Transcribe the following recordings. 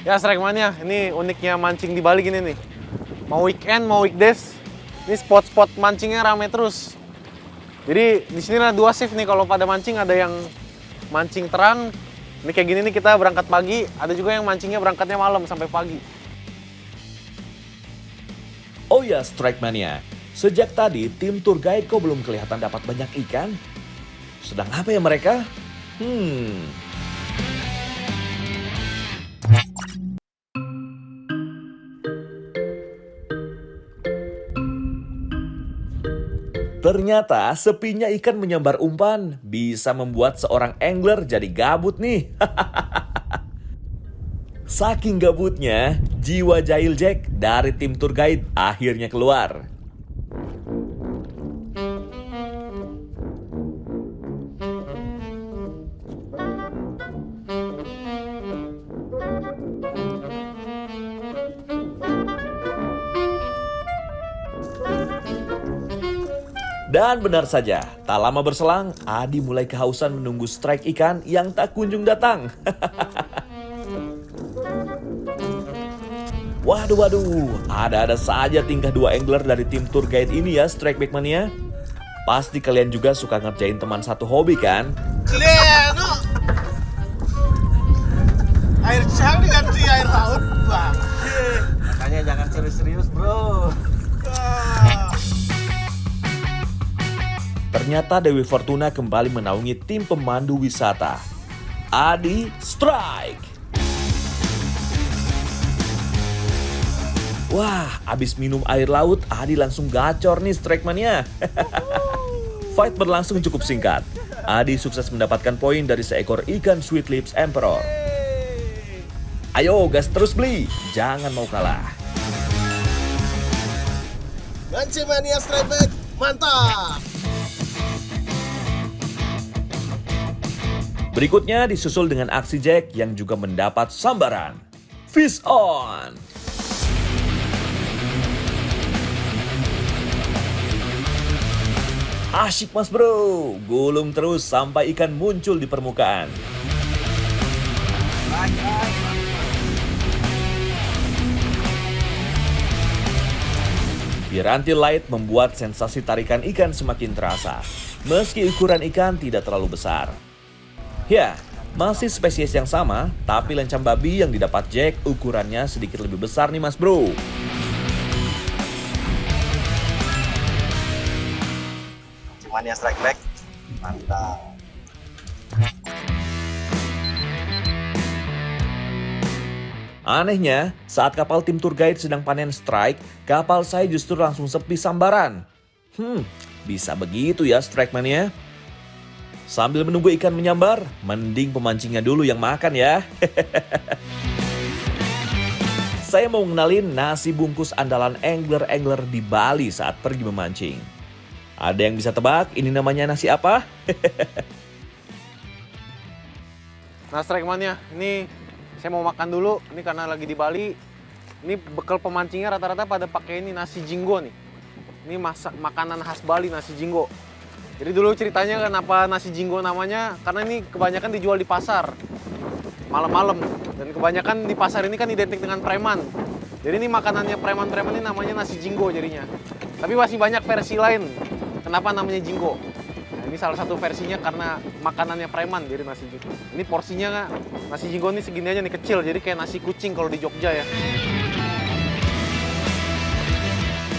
Ya Strike Mania, ini uniknya mancing di Bali gini nih. Mau weekend, mau weekdays, ini spot-spot mancingnya rame terus. Jadi di sini ada 2 shift nih kalau pada mancing, ada yang mancing terang. Ini kayak gini nih kita berangkat pagi, ada juga yang mancingnya berangkatnya malam sampai pagi. Oh ya Strike Mania, sejak tadi tim tour guide kok belum kelihatan dapat banyak ikan? Sedang apa ya mereka? Ternyata sepinya ikan menyambar umpan bisa membuat seorang angler jadi gabut nih. Saking gabutnya, jiwa jahil Jack dari tim tour guide akhirnya keluar. Dan benar saja, tak lama berselang, Adi mulai kehausan menunggu strike ikan yang tak kunjung datang. Waduh, ada-ada saja tingkah dua angler dari tim tour guide ini ya, Strike Back Mania. Pasti kalian juga suka ngerjain teman satu hobi kan? Kleno, air cang diganti air laut, bang. Makanya jangan serius-serius, bro. Ternyata Dewi Fortuna kembali menaungi tim pemandu wisata. Adi Strike. Wah, abis minum air laut, Adi langsung gacor nih Strike Mania. Fight berlangsung cukup singkat. Adi sukses mendapatkan poin dari seekor ikan Sweet Lips Emperor. Ayo gas terus beli, jangan mau kalah. Mancing Mania Strike Back, mantap. Berikutnya disusul dengan aksi Jack yang juga mendapat sambaran. Fish on! Asyik mas bro, gulung terus sampai ikan muncul di permukaan. Piranti light membuat sensasi tarikan ikan semakin terasa, meski ukuran ikan tidak terlalu besar. Ya, masih spesies yang sama, tapi lencang babi yang didapat Jack ukurannya sedikit lebih besar nih mas bro. Cuman yang Strike Back, mantap. Anehnya, saat kapal tim tour guide sedang panen strike, kapal saya justru langsung sepi sambaran. Bisa begitu ya Strike Mania? Sambil menunggu ikan menyambar, mending pemancingnya dulu yang makan ya. Saya mau ngenalin nasi bungkus andalan angler-angler di Bali saat pergi memancing. Ada yang bisa tebak ini namanya nasi apa? Nah Strike Mania, ini saya mau makan dulu. Ini karena lagi di Bali. Ini bekal pemancingnya rata-rata pada pakai ini nasi jinggo nih. Ini makanan khas Bali, nasi jinggo. Jadi dulu ceritanya kenapa nasi jinggo namanya, karena ini kebanyakan dijual di pasar malam-malam. Dan kebanyakan di pasar ini kan identik dengan preman. Jadi ini makanannya preman-preman ini namanya nasi jinggo jadinya. Tapi masih banyak versi lain. Kenapa namanya jinggo? Nah, ini salah satu versinya karena makanannya preman jadi nasi jinggo. Ini porsinya nasi jinggo ini segini aja nih kecil, jadi kayak nasi kucing kalau di Jogja ya.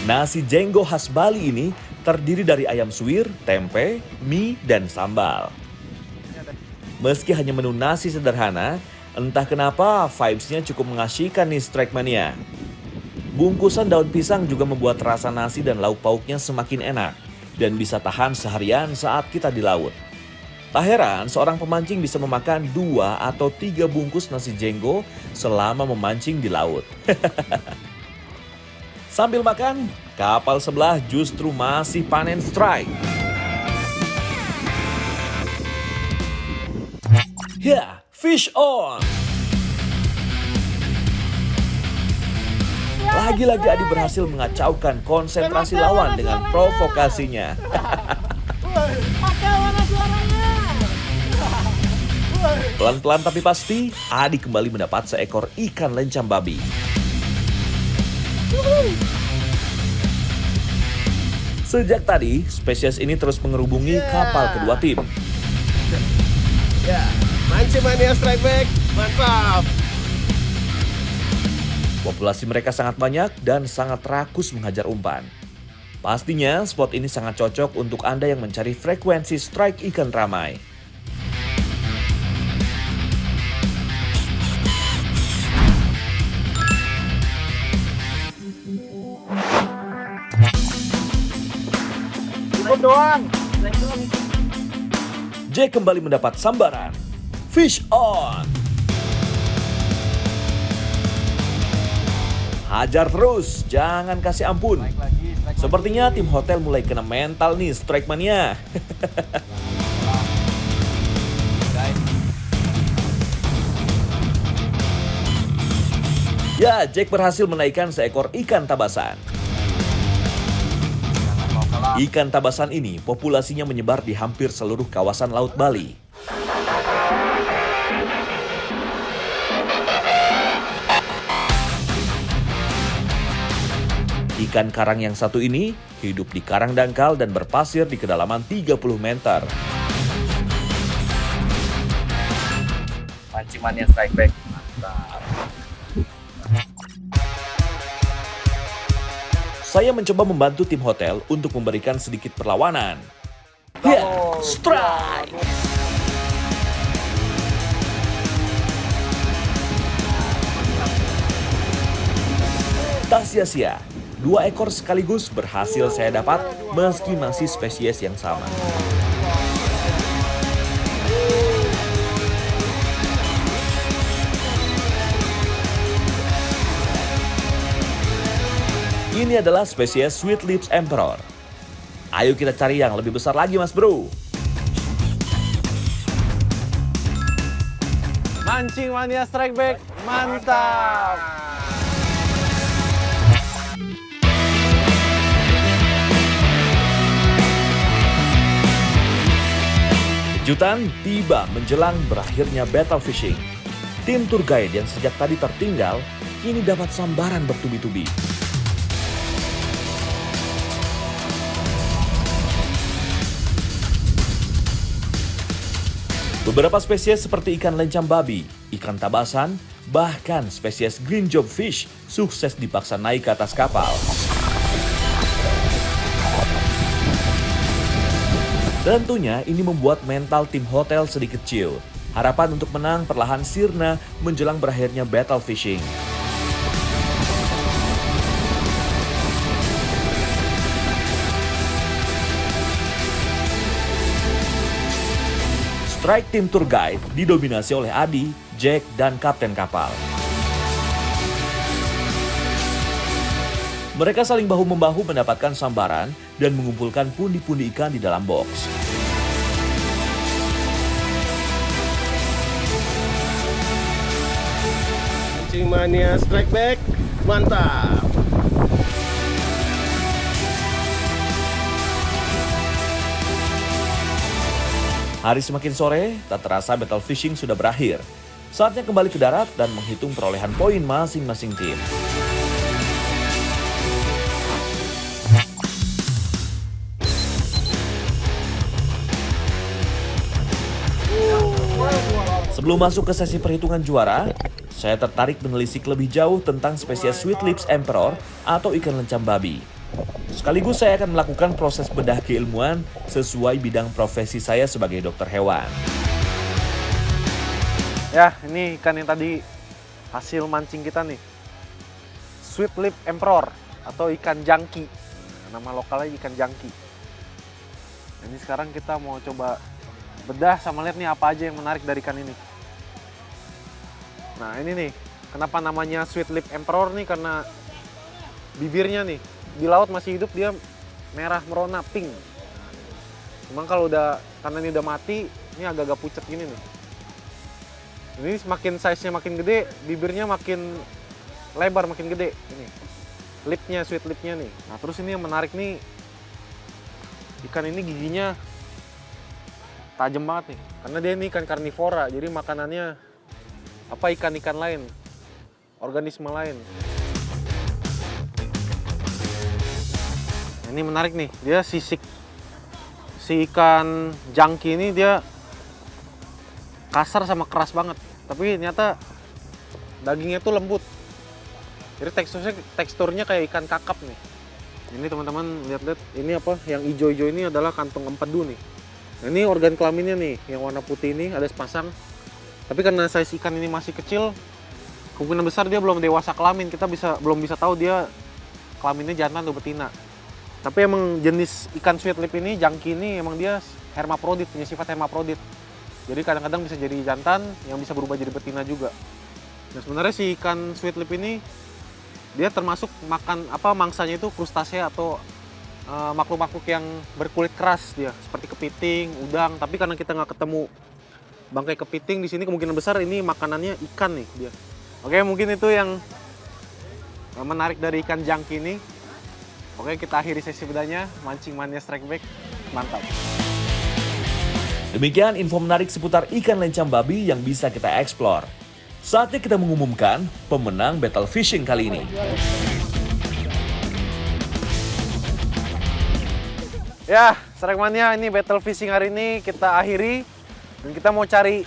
Nasi jenggo khas Bali ini terdiri dari ayam suwir, tempe, mie, dan sambal. Meski hanya menu nasi sederhana, entah kenapa vibes-nya cukup mengasyikkan nih Strike Mania. Bungkusan daun pisang juga membuat rasa nasi dan lauk pauknya semakin enak dan bisa tahan seharian saat kita di laut. Tak heran seorang pemancing bisa memakan 2 atau 3 bungkus nasi jenggo selama memancing di laut. Sambil makan, kapal sebelah justru masih panen strike. Ya, fish on! Lagi-lagi Adi berhasil mengacaukan konsentrasi lawan dengan provokasinya. Pakai mana suaranya? Pelan-pelan tapi pasti, Adi kembali mendapat seekor ikan lencam babi. Sejak tadi, spesies ini terus mengerubungi kapal kedua tim. Ya, mancing mania strike back, mantap. Populasi mereka sangat banyak dan sangat rakus menghajar umpan. Pastinya, spot ini sangat cocok untuk Anda yang mencari frekuensi strike ikan ramai. Jack kembali mendapat sambaran. Fish on! Hajar terus, jangan kasih ampun. Sepertinya tim hotel mulai kena mental nih, strike mania. Ya, Jack berhasil menaikkan seekor ikan tabasan. Ikan tabasan ini populasinya menyebar di hampir seluruh kawasan Laut Bali. Ikan karang yang satu ini hidup di karang dangkal dan berpasir di kedalaman 30 meter. Mancing mania strike back. Mantap. Saya mencoba membantu tim hotel untuk memberikan sedikit perlawanan. Ya, strike! Tak sia-sia, 2 ekor sekaligus berhasil saya dapat meski masih spesies yang sama. Ini adalah spesies Sweet Lips Emperor. Ayo kita cari yang lebih besar lagi, Mas Bro. Mancing mania strike back, mantap. Kejutan tiba menjelang berakhirnya battle fishing. Tim tour guide yang sejak tadi tertinggal, kini dapat sambaran bertubi-tubi. Beberapa spesies seperti ikan lencam babi, ikan tabasan, bahkan spesies green job fish sukses dipaksa naik ke atas kapal. Tentunya ini membuat mental tim hotel sedikit chill. Harapan untuk menang perlahan sirna menjelang berakhirnya battle fishing. Strike tim tour guide didominasi oleh Adi, Jack, dan kapten kapal. Mereka saling bahu-membahu mendapatkan sambaran dan mengumpulkan pundi-pundi ikan di dalam box. Mancing mania strike back, mantap. Hari semakin sore, tak terasa battle fishing sudah berakhir. Saatnya kembali ke darat dan menghitung perolehan poin masing-masing tim. Sebelum masuk ke sesi perhitungan juara, saya tertarik menelisik lebih jauh tentang spesies Sweet Lips Emperor atau ikan lencam babi. Sekaligus saya akan melakukan proses bedah keilmuan sesuai bidang profesi saya sebagai dokter hewan. Ya, ini ikan yang tadi hasil mancing kita nih. Sweet Lip Emperor atau ikan jangki. Nama lokalnya ikan jangki. Ini sekarang kita mau coba bedah sama lihat nih apa aja yang menarik dari ikan ini. Nah, ini nih, kenapa namanya Sweet Lip Emperor nih, karena bibirnya nih di laut masih hidup dia merah merona pink. Cuman kalau udah, karena ini udah mati, ini agak-agak pucat gini nih. Ini semakin size-nya makin gede, bibirnya makin lebar, makin gede. Ini lipnya, sweet lipnya nih. Nah, terus ini yang menarik nih, ikan ini giginya tajam banget nih. Karena dia ini ikan karnivora, jadi makanannya apa ikan-ikan lain, organisme lain. Ini menarik nih, dia sisik si ikan jangki ini dia kasar sama keras banget, tapi ternyata dagingnya tuh lembut. Jadi teksturnya kayak ikan kakap nih. Ini teman-teman lihat-lihat, ini apa yang hijau-hijau ini adalah kantong empedu nih. Nah, ini organ kelaminnya nih, yang warna putih ini ada sepasang. Tapi karena size ikan ini masih kecil, kemungkinan besar dia belum dewasa kelamin. Kita belum bisa tahu dia kelaminnya jantan atau betina. Tapi emang jenis ikan sweet lip ini, jangki ini emang dia hermaprodit, punya sifat hermaprodit. Jadi kadang-kadang bisa jadi jantan yang bisa berubah jadi betina juga. Nah, sebenarnya si ikan sweet lip ini dia termasuk makan apa mangsanya itu krustasea atau makhluk-makhluk yang berkulit keras dia, seperti kepiting, udang. Tapi karena kita nggak ketemu bangkai kepiting di sini, kemungkinan besar ini makanannya ikan nih dia. Oke, mungkin itu yang menarik dari ikan jangki ini. Oke, kita akhiri sesi bedanya. Mancing Mania Strike Back, mantap. Demikian info menarik seputar ikan lencang babi yang bisa kita eksplor. Saatnya kita mengumumkan pemenang battle fishing kali ini. Ya, Strike Mania, ini battle fishing hari ini kita akhiri. Dan kita mau cari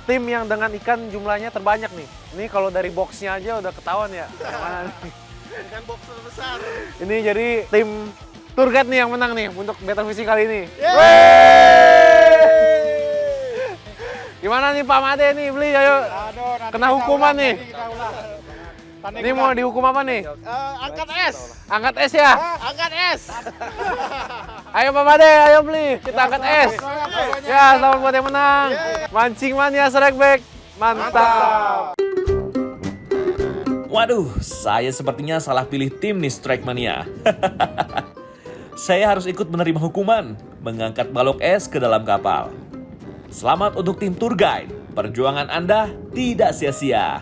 tim yang dengan ikan jumlahnya terbanyak nih. Ini kalau dari boxnya aja udah ketahuan ya. Yang mana nih? Ikan box terbesar. Ini jadi tim tour guide nih yang menang nih untuk battle fishing kali ini. Gimana nih Pak Made nih, beli ayo. Kena hukuman nih. Ini mau dihukum apa nih? Angkat es. Angkat es ya? Angkat es. Ayo Pak Made, ayo beli. Kita angkat es. Ya, selamat buat yang menang. Mancing Mania Strike Back. Mantap. Waduh, saya sepertinya salah pilih tim nih Strike Mania. Saya harus ikut menerima hukuman, mengangkat balok es ke dalam kapal. Selamat untuk tim tour guide. Perjuangan Anda tidak sia-sia.